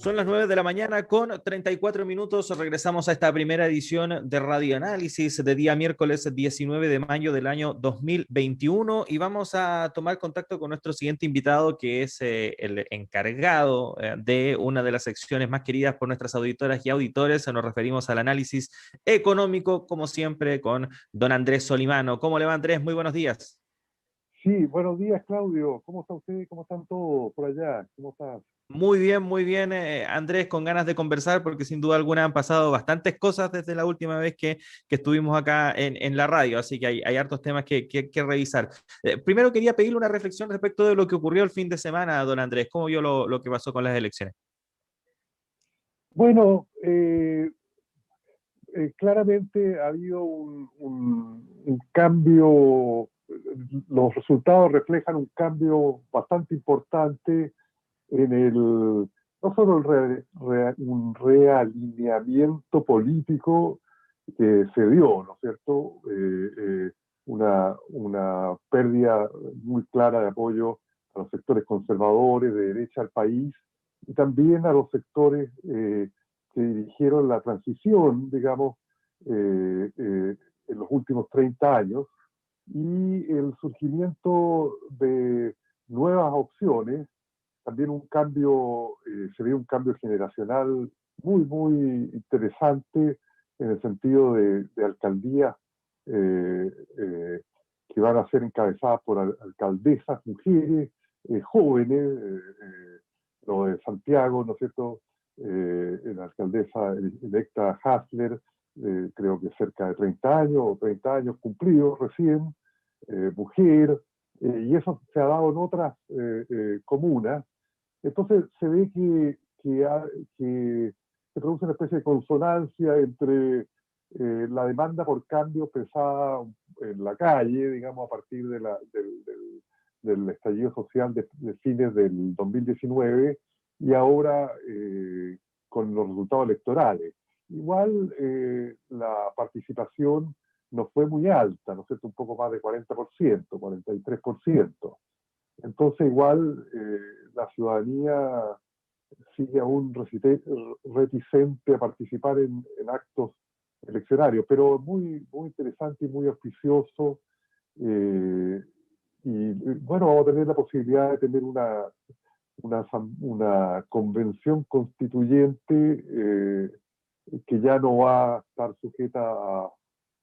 Son las 9 de la mañana con 34 minutos. Regresamos a esta primera edición de Radio Análisis de día miércoles 19 de mayo del año 2021 y vamos a tomar contacto con nuestro siguiente invitado que es el encargado de una de las secciones más queridas por nuestras auditoras y auditores. Nos referimos al análisis económico, como siempre, con don Andrés Solimano. ¿Cómo le va, Andrés? Muy buenos días. Sí, buenos días, Claudio. ¿Cómo está usted? ¿Cómo están todos por allá? ¿Cómo estás? Muy bien, Andrés, con ganas de conversar porque sin duda alguna han pasado bastantes cosas desde la última vez que estuvimos acá en la radio, así que hay hartos temas que revisar. Primero quería pedirle una reflexión respecto de lo que ocurrió el fin de semana, don Andrés, ¿cómo vio lo que pasó con las elecciones? Bueno, claramente ha habido un cambio, los resultados reflejan un cambio bastante importante en no solo un realineamiento político que se dio, ¿no es cierto? Una pérdida muy clara de apoyo a los sectores conservadores de derecha del país y también a los sectores que dirigieron la transición, digamos, en los últimos 30 años, y el surgimiento de nuevas opciones, también un cambio, se ve un cambio generacional muy interesante en el sentido de alcaldías eh, eh, que van a ser encabezadas por alcaldesas, mujeres, jóvenes, lo de Santiago, ¿no es cierto? La alcaldesa electa Hasler, creo que cerca de 30 años o 30 años cumplidos recién, mujer, y eso se ha dado en otras comunas. Entonces se ve que se produce una especie de consonancia entre la demanda por cambio pensada en la calle, digamos, a partir del estallido social de fines del 2019 y ahora con los resultados electorales. Igual la participación no fue muy alta, ¿no es cierto? Un poco más de 40%, 43%. Entonces igual la ciudadanía sigue aún reticente a participar en actos eleccionarios, pero muy interesante y muy auspicioso. eh, y bueno, vamos a tener la posibilidad de tener una convención constituyente que ya no va a estar sujeta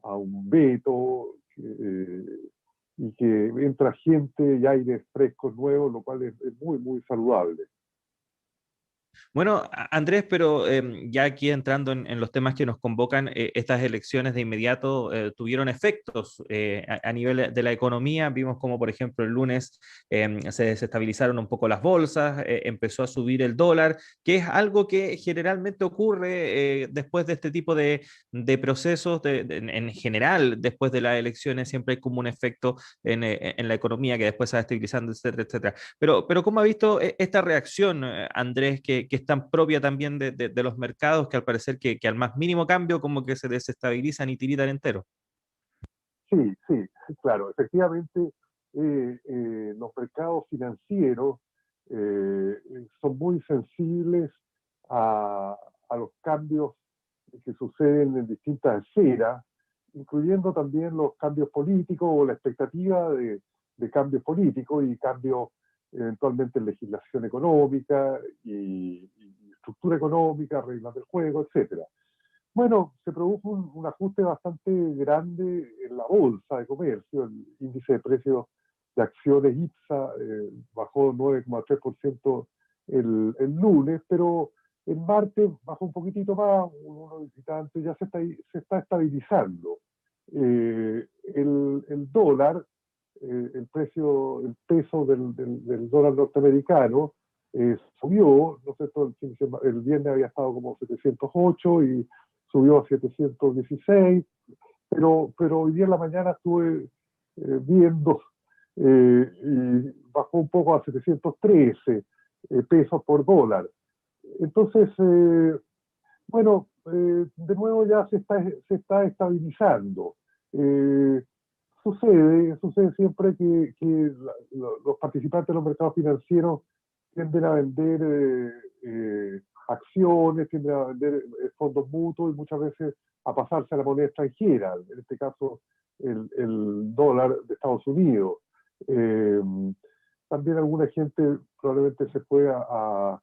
a un veto, y que entra gente y aires frescos nuevos, lo cual es muy saludable. Bueno, Andrés, pero ya aquí entrando en los temas que nos convocan, estas elecciones de inmediato tuvieron efectos a nivel de la economía. Vimos como, por ejemplo, el lunes se desestabilizaron un poco las bolsas, empezó a subir el dólar, que es algo que generalmente ocurre después de este tipo de procesos, en general, después de las elecciones, siempre hay como un efecto en la economía que después se va estabilizando, etcétera, etcétera. Pero ¿cómo ha visto esta reacción, Andrés, que es tan propia también de los mercados, que al parecer que al más mínimo cambio como que se desestabilizan y tiritan entero? Sí, claro, efectivamente los mercados financieros son muy sensibles a, a los cambios que suceden en distintas esferas, incluyendo también los cambios políticos o la expectativa de cambios políticos y cambios eventualmente en legislación económica y estructura económica, reglas del juego, etcétera. Bueno, se produjo un ajuste bastante grande en la bolsa de comercio. El índice de precios de acciones IPSA bajó 9,3% el lunes, pero el martes bajó un poquitito más, un 1,20 y ya se está estabilizando. El dólar, el peso del dólar norteamericano subió, ¿no sé, el viernes había estado como 708 y subió a 716, pero hoy día en la mañana estuve viendo y bajó un poco a 713 pesos por dólar. Entonces, bueno, de nuevo ya se está estabilizando. Eh, sucede siempre los participantes de los mercados financieros tienden a vender acciones, tienden a vender fondos mutuos y muchas veces a pasarse a la moneda extranjera, en este caso el dólar de Estados Unidos. Eh, También alguna gente probablemente se fue a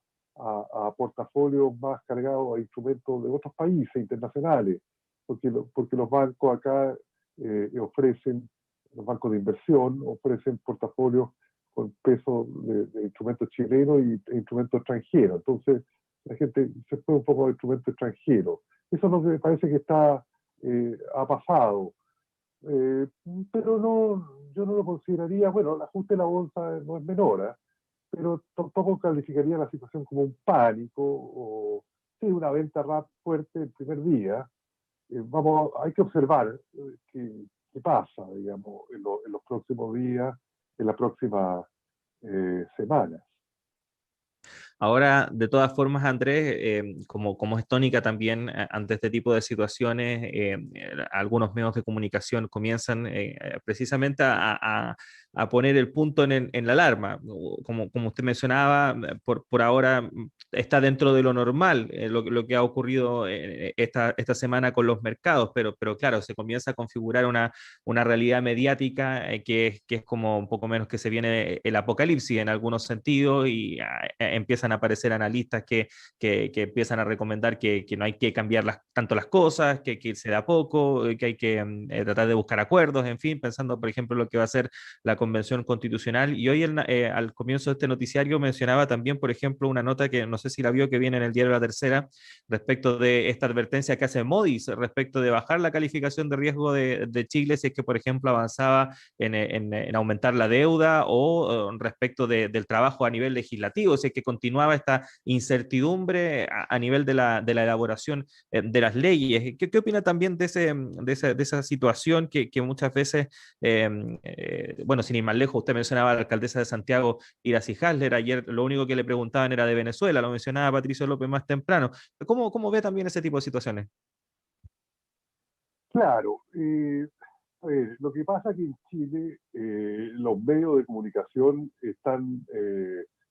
portafolios más cargados a instrumentos de otros países internacionales, porque los bancos acá ofrecen, los bancos de inversión ofrecen portafolios con peso de instrumentos chilenos e instrumentos extranjeros. Entonces, la gente se fue un poco a instrumentos extranjeros. Eso no me parece que ha pasado. Eh, pero no, yo no lo consideraría, bueno, el ajuste de la bolsa no es menor, ¿eh? Pero tampoco calificaría la situación como un pánico o sí, una venta rap fuerte el primer día. Hay que observar qué pasa, digamos, en los próximos días, en las próximas semanas. Ahora, de todas formas, Andrés, como es tónica también ante este tipo de situaciones, algunos medios de comunicación comienzan precisamente a poner el punto en la alarma. Como usted mencionaba, por ahora está dentro de lo normal lo que ha ocurrido esta semana con los mercados, pero claro, se comienza a configurar una realidad mediática que es como un poco menos que se viene el apocalipsis en algunos sentidos y empiezan a aparecer analistas que empiezan a recomendar que no hay que cambiar tanto las cosas, que hay que irse de a poco, que hay que tratar de buscar acuerdos, en fin, pensando, por ejemplo, lo que va a ser la Convención Constitucional. Y hoy al comienzo de este noticiario mencionaba también, por ejemplo, una nota que no sé si la vio, que viene en el diario La Tercera, respecto de esta advertencia que hace Moody's respecto de bajar la calificación de riesgo de Chile si es que, por ejemplo, avanzaba en aumentar la deuda o respecto del trabajo a nivel legislativo, si es que continuaba esta incertidumbre a nivel de la elaboración de las leyes. ¿Qué opina también de esa situación que muchas veces, bueno, sin ir más lejos, usted mencionaba a la alcaldesa de Santiago, Iracy Hasler, ayer lo único que le preguntaban era de Venezuela, lo mencionaba Patricio López más temprano. ¿Cómo ve también ese tipo de situaciones? Claro, a ver, lo que pasa es que en Chile los medios de comunicación están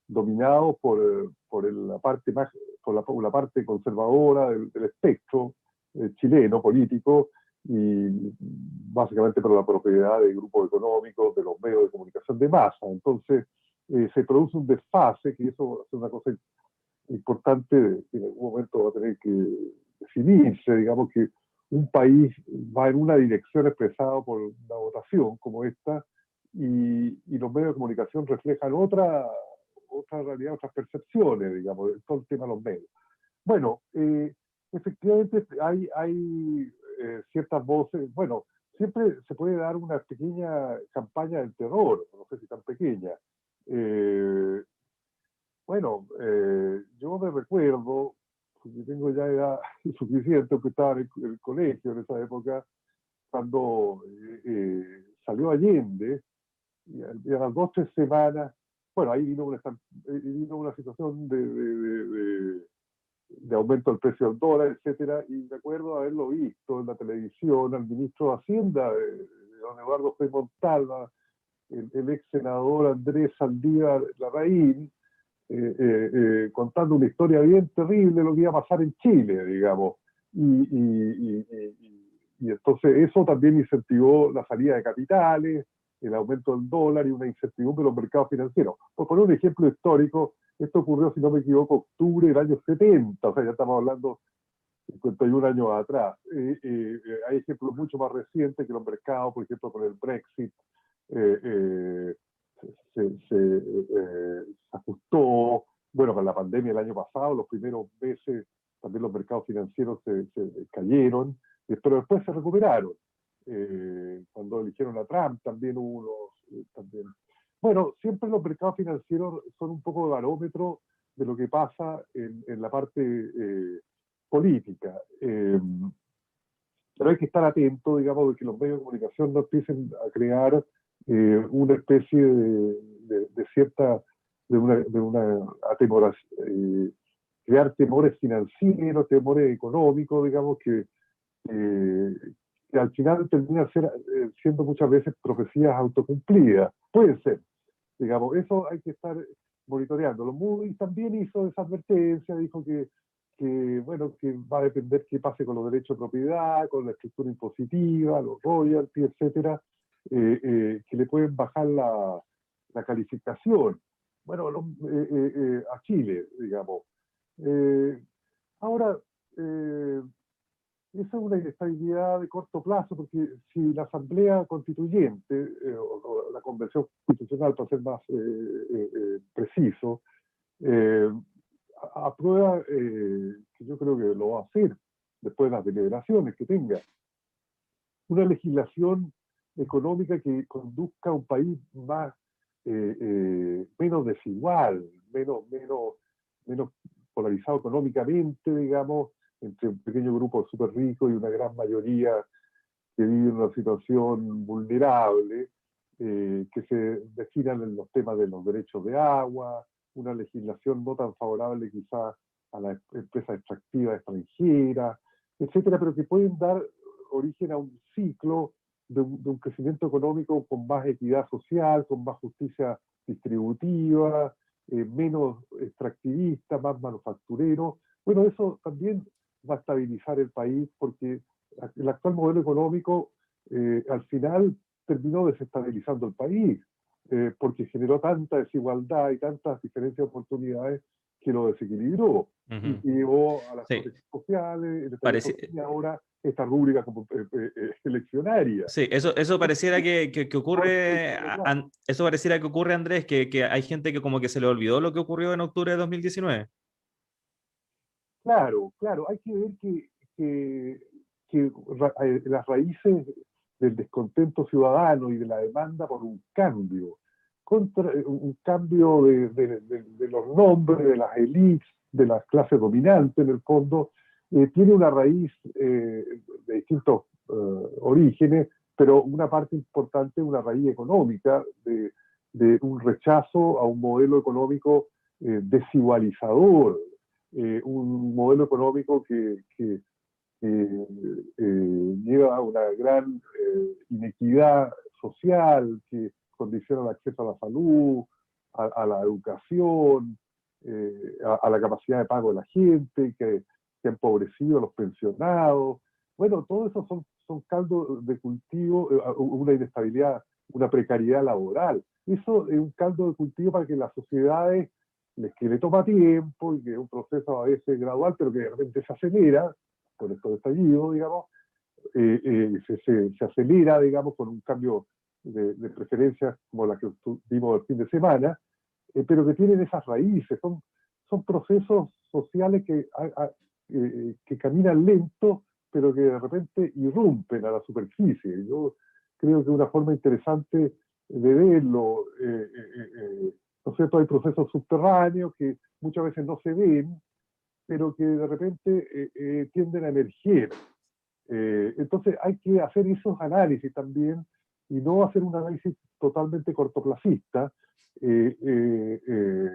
dominados la parte más, por la parte conservadora del espectro chileno político y básicamente por la propiedad de grupos económicos, de los medios de comunicación de masa. Entonces se produce un desfase, que eso es una cosa importante que en algún momento va a tener que definirse, digamos que un país va en una dirección expresada por una votación como esta y los medios de comunicación reflejan otra realidad, otras percepciones, digamos, de todo el tema de los medios. Bueno, efectivamente hay ciertas voces, bueno, siempre se puede dar una pequeña campaña del terror, no sé si tan pequeña. Eh, bueno, yo me recuerdo, porque tengo ya edad suficiente, porque estaba en el colegio en esa época, cuando salió Allende, y a las 2 o 3 semanas, bueno, ahí vino una situación de aumento del precio del dólar, etcétera, y me acuerdo haberlo visto en la televisión al ministro de Hacienda, don Eduardo Frei Montalva, el ex senador Andrés Saldívar Larraín, contando una historia bien terrible de lo que iba a pasar en Chile, digamos. Y, y, y entonces eso también incentivó la salida de capitales, el aumento del dólar y una incertidumbre en los mercados financieros. Por poner un ejemplo histórico, esto ocurrió, si no me equivoco, octubre del año 70, o sea, ya estamos hablando 51 años atrás. Hay ejemplos mucho más recientes que los mercados, por ejemplo, con el Brexit, eh, eh, se ajustó, bueno, con la pandemia el año pasado, los primeros meses también los mercados financieros se cayeron, pero después se recuperaron. Cuando eligieron a Trump también hubo también. Bueno, siempre los mercados financieros son un poco de barómetro de lo que pasa en la parte política. Pero hay que estar atento, digamos, de que los medios de comunicación no empiecen a crear una especie de cierta, de una crear temores financieros, temores económicos, digamos, eh, que al final terminan siendo muchas veces profecías autocumplidas. Pueden ser, digamos, eso hay que estar monitoreando. Los Moody's también hizo esa advertencia, dijo que bueno, que va a depender qué pase con los derechos de propiedad, con la estructura impositiva, los royalties, etcétera, que le pueden bajar la calificación. Bueno, a Chile, digamos. Eh, Ahora, esa es una inestabilidad de corto plazo, porque si la Asamblea Constituyente, o la Convención Constitucional, para ser más preciso, eh, aprueba, que yo creo que lo va a hacer después de las deliberaciones que tenga, una legislación económica que conduzca a un país menos desigual, menos polarizado económicamente, digamos, entre un pequeño grupo súper rico y una gran mayoría que vive en una situación vulnerable, que se definan en los temas de los derechos de agua, una legislación no tan favorable quizás a las empresas extractivas extranjeras, etcétera, pero que pueden dar origen a un ciclo de un crecimiento económico con más equidad social, con más justicia distributiva, menos extractivista, más manufacturero. Bueno, eso también va a estabilizar el país, porque el actual modelo económico al final terminó desestabilizando el país, porque generó tanta desigualdad y tantas diferencias de oportunidades que lo desequilibró y que llevó a las Sí, protestas sociales, el estallido parece, social, y ahora esta rúbrica como eleccionaria. sí, eso pareciera que ocurre, ¿Verdad? eso pareciera que ocurre, Andrés, que hay gente que como que se le olvidó lo que ocurrió en octubre de 2019. Claro, claro, hay que ver que las raíces del descontento ciudadano y de la demanda por un cambio, un cambio de los nombres, de las élites, de las clases dominantes en el fondo, tiene una raíz de distintos orígenes, pero una parte importante, una raíz económica, de un rechazo a un modelo económico desigualizador, un modelo económico lleva a una gran inequidad social, que condiciona el acceso a la salud, a la educación, a la capacidad de pago de la gente, que ha empobrecido a los pensionados. Bueno, todo eso son caldos de cultivo, una inestabilidad, una precariedad laboral. Eso es un caldo de cultivo para que las sociedades, que le toma tiempo y que es un proceso a veces gradual, pero que de repente se acelera con estos estallidos, digamos, se acelera, digamos, con un cambio de preferencias como la que vimos el fin de semana, pero que tienen esas raíces, son procesos sociales que caminan lento, pero que de repente irrumpen a la superficie. Yo creo que una forma interesante de verlo, ¿no es cierto? Hay procesos subterráneos que muchas veces no se ven, pero que de repente tienden a emerger. Entonces hay que hacer esos análisis también y no hacer un análisis totalmente cortoplacista. Quiero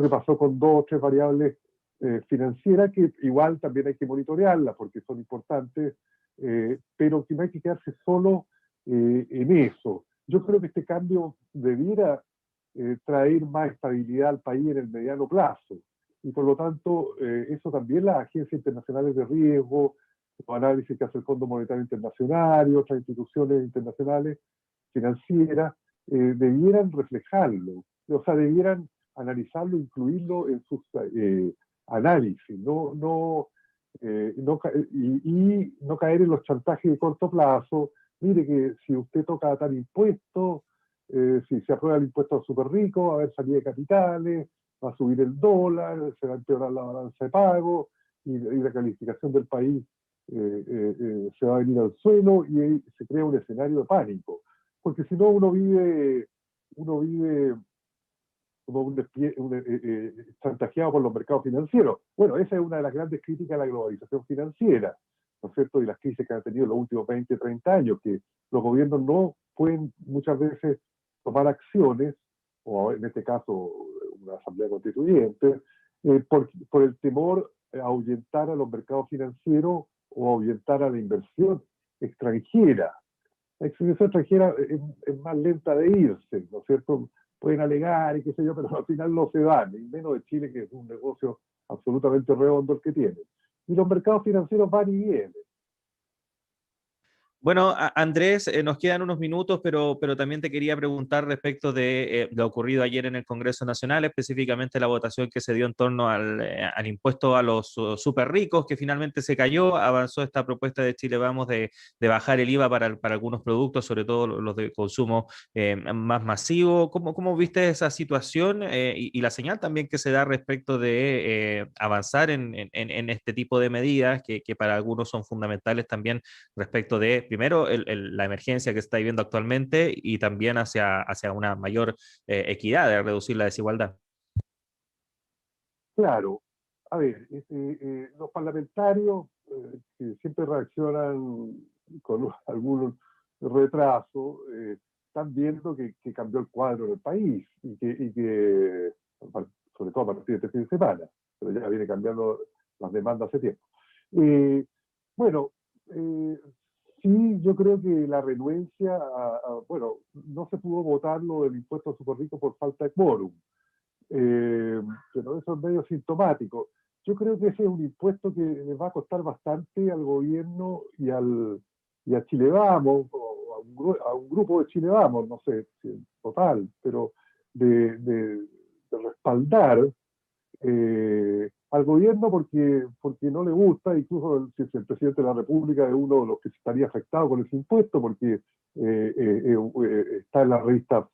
que pasó con dos o tres variables financieras que igual también hay que monitorearlas porque son importantes, pero que no hay que quedarse solo en eso. Yo creo que este cambio debiera traer más estabilidad al país en el mediano plazo. Y por lo tanto, eso también las agencias internacionales de riesgo, los análisis que hace el Fondo Monetario Internacional y otras instituciones internacionales financieras, debieran reflejarlo, o sea, debieran analizarlo, incluirlo en sus análisis, y no caer en los chantajes de corto plazo. Mire que si usted toca tal impuesto, si se aprueba el impuesto a los súper ricos, va a haber salida de capitales, va a subir el dólar, se va a empeorar la balanza de pago y la calificación del país se va a venir al suelo y ahí se crea un escenario de pánico. Porque si no, uno vive como chantajeado por los mercados financieros. Bueno, esa es una de las grandes críticas a la globalización financiera, ¿no es cierto? Y las crisis que han tenido en los últimos 20, 30 años, que los gobiernos no pueden muchas veces tomar acciones, o en este caso una asamblea constituyente, por el temor a ahuyentar a los mercados financieros o ahuyentar a la inversión extranjera. La inversión extranjera es más lenta de irse, ¿no es cierto? pueden alegar y qué sé yo, pero al final no se dan, y menos de Chile, que es un negocio absolutamente redondo el que tiene. Y los mercados financieros van y vienen. Bueno, Andrés, nos quedan unos minutos, pero también te quería preguntar respecto de lo ocurrido ayer en el Congreso Nacional, específicamente la votación que se dio en torno al impuesto a los súper ricos, que finalmente se cayó. Avanzó esta propuesta de Chile Vamos de bajar el IVA para algunos productos, sobre todo los de consumo más masivo. ¿Cómo viste esa situación y la señal también que se da respecto de avanzar en este tipo de medidas que para algunos son fundamentales también respecto de, primero, la emergencia que se está viviendo actualmente y también hacia una mayor equidad, de reducir la desigualdad? Claro, a ver, los parlamentarios que siempre reaccionan con algún retraso, están viendo que cambió el cuadro en el país y que, sobre todo a partir de este fin de semana, pero ya viene cambiando las demandas hace tiempo. Eh, bueno, eh, sí, yo creo que la renuencia, bueno, no se pudo votar lo del impuesto a super rico por falta de quórum, eh, pero eso es medio sintomático. Yo creo que ese es un impuesto que le va a costar bastante al gobierno y a Chile Vamos, o a un grupo de Chile Vamos, no sé si en total, pero de respaldar al gobierno porque no le gusta, incluso si el presidente de la República es uno de los que estaría afectado con ese impuesto, porque está en la revista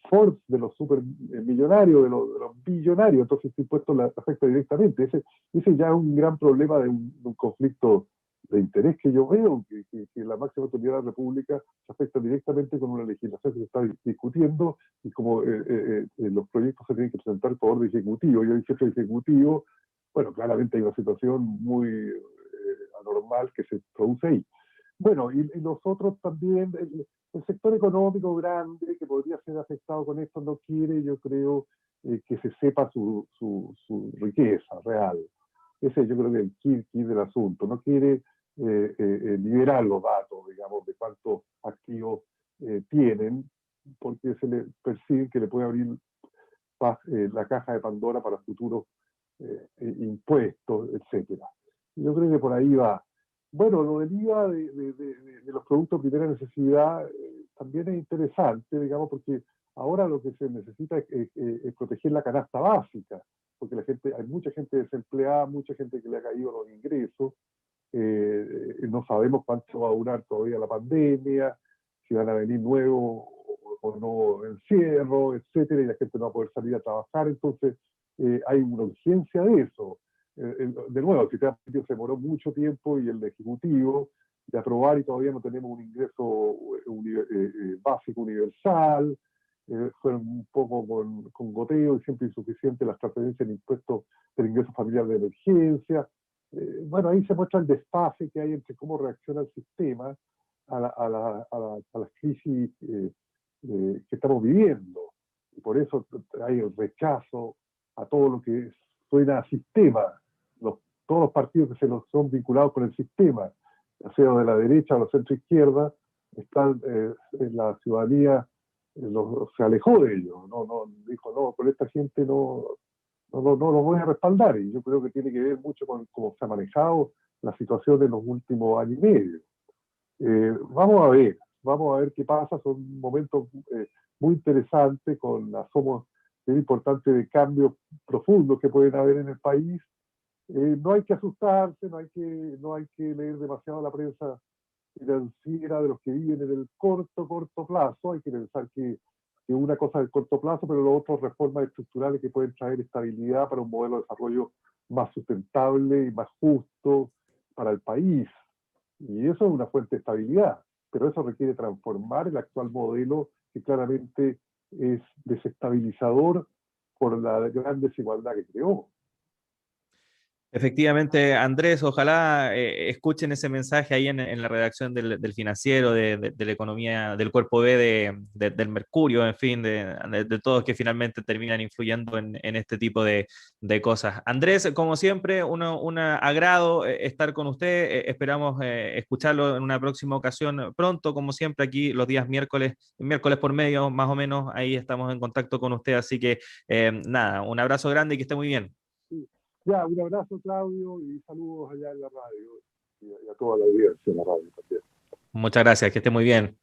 Forbes de los supermillonarios, de los billonarios, entonces este impuesto le afecta directamente. Ese ya es un gran problema de un conflicto de interés que yo veo, que la máxima autoridad de la República se afecta directamente con una legislación que se está discutiendo y como los proyectos se tienen que presentar por orden ejecutivo. Yo dije ejecutivo, bueno, claramente hay una situación muy anormal que se produce ahí. Bueno, y los otros también, el sector económico grande que podría ser afectado con esto no quiere, yo creo, que se sepa su riqueza real. Ese yo creo que es el key del asunto. No quiere liberar los datos, digamos, de cuántos activos tienen, porque se le percibe que le puede abrir la caja de Pandora para futuros impuestos, etcétera. Yo creo que por ahí va. Bueno, lo del IVA de los productos de primera necesidad también es interesante, digamos, porque ahora lo que se necesita es proteger la canasta básica, porque hay mucha gente desempleada, mucha gente que le ha caído los ingresos, no sabemos cuánto va a durar todavía la pandemia, si van a venir nuevos o no encierro, etcétera, y la gente no va a poder salir a trabajar, entonces hay una urgencia de eso. De nuevo, el sistema político se demoró mucho tiempo y el Ejecutivo de aprobar y todavía no tenemos un ingreso básico universal, fueron un poco con goteo y siempre insuficiente las transferencias de impuestos del ingreso familiar de emergencia. Bueno, ahí se muestra el desfase que hay entre cómo reacciona el sistema a las crisis que estamos viviendo. Y por eso hay el rechazo a todo lo que suena a sistema. Todos los partidos que son vinculados con el sistema, ya sea de la derecha o la centro-izquierda, están en la ciudadanía, se alejó de ellos. Dijo, no, con esta gente no los voy a respaldar. Y yo creo que tiene que ver mucho con cómo se ha manejado la situación en los últimos años y medio. Vamos a ver qué pasa. Son momentos muy interesantes con asomos muy importantes de cambios profundos que pueden haber en el país. No hay que asustarse, no hay que leer demasiado la prensa financiera de los que viven en el corto plazo. Hay que pensar que una cosa es el corto plazo, pero lo otro reformas estructurales que pueden traer estabilidad para un modelo de desarrollo más sustentable y más justo para el país. Y eso es una fuente de estabilidad, pero eso requiere transformar el actual modelo que claramente es desestabilizador por la gran desigualdad que creó. Efectivamente, Andrés, ojalá escuchen ese mensaje ahí en la redacción del financiero, de la economía, del cuerpo B del Mercurio, en fin, de todos que finalmente terminan influyendo en este tipo de cosas. Andrés, como siempre, un agrado estar con usted. Esperamos escucharlo en una próxima ocasión pronto, como siempre, aquí los días miércoles, miércoles por medio, más o menos, ahí estamos en contacto con usted. Así que nada, un abrazo grande y que esté muy bien. Sí. Ya, un abrazo, Claudio, y saludos allá en la radio y a toda la audiencia en la radio también. Muchas gracias, que esté muy bien.